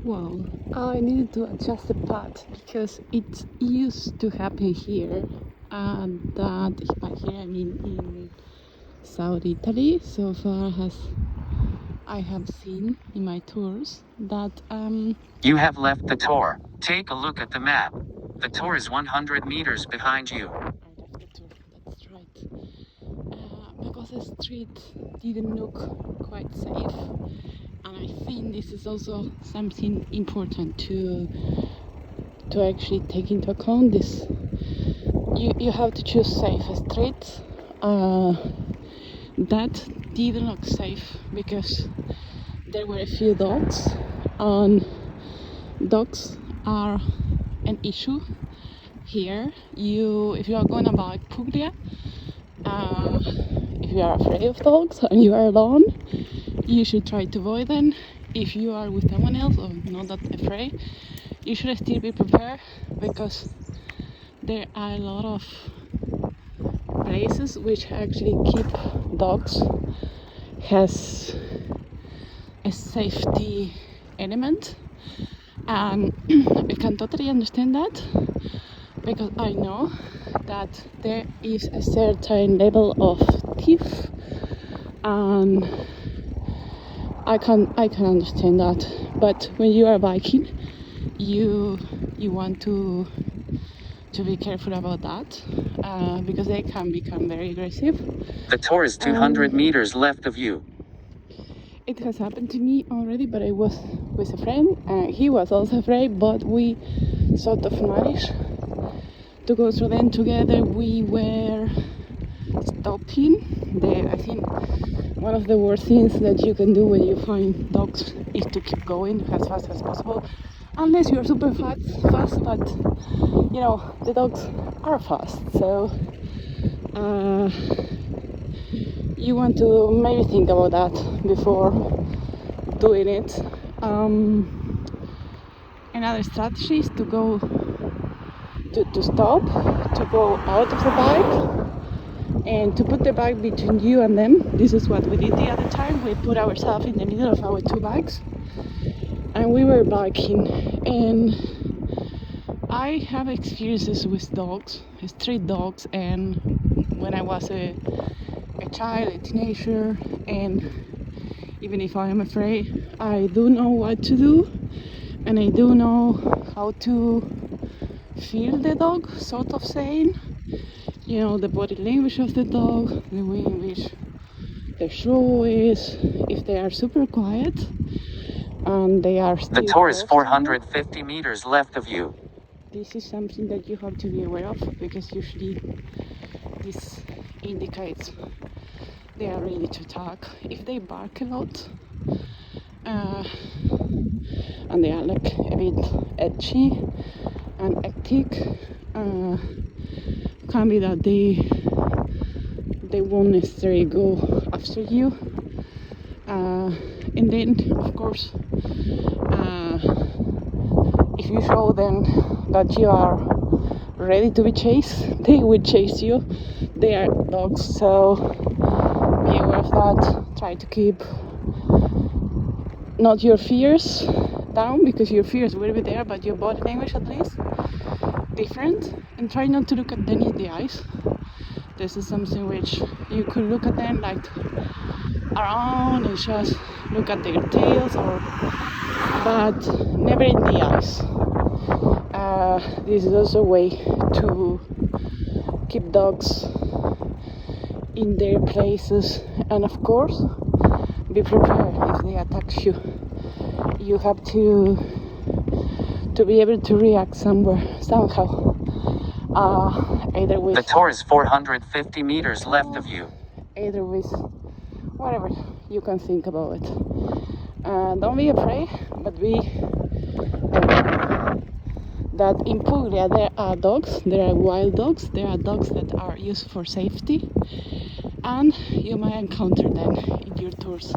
Well, I needed to adjust the path because it used to happen here. And that by here I mean in South Italy. So far as I have seen in my tours that You have left the tour. Take a look at the map. The tour is 100 meters behind you. I left the tour. That's right. Because the street didn't look quite safe, and I think this is also something important to actually take into account. This you have to choose safe streets. That didn't look safe because there were a few dogs, and dogs are an issue here. If you are going about Puglia, if you are afraid of dogs and you are alone, you should try to avoid them. If you are with someone else or not that afraid, you should still be prepared because there are a lot of places which actually keep dogs has a safety element, and I can totally understand that because I know that there is a certain level of thief, and I can understand that. But when you are biking, you want to be careful about that because they can become very aggressive. The tour is 200 meters left of you. It has happened to me already, but I was with a friend. He was also afraid, but we sort of managed to go through them together. We were stopping. I think one of the worst things that you can do when you find dogs is to keep going as fast as possible, unless you're super fast. But you know, the dogs are fast, so you want to maybe think about that before doing it. Another strategy is to go to stop, to go out of the bike, and to put the bike between you and them. This is what we did the other time. We put ourselves in the middle of our two bikes and we were biking. And I have experiences with dogs, street dogs, and when I was a child, a teenager, and even if I am afraid, I do know what to do, and I do know how to feel the dog, sort of saying, you know, the body language of the dog, the way in which their show is, if they are super quiet and they are still. The tour is 450 meters left of you. This is something that you have to be aware of because usually this indicates they are ready to attack. If they bark a lot and they are like a bit edgy and hectic, can be that they won't necessarily go after you. And then, of course, if you show them that you are ready to be chased, they will chase you. They are dogs, so be aware of that. Try to keep not your fears down, because your fears will be there, but your body language at least different, and try not to look at them in the eyes. This is something which you could look at them like around and just look at their tails, but never in the eyes. This is also a way to keep dogs in their places, and of course be prepared if they attack you. You have to be able to react somehow, either with the tour is 450 meters left of you, either with whatever you can think about it. Don't be afraid, but be aware that in Puglia there are dogs, there are wild dogs, there are dogs that are used for safety, and you might encounter them in your tours.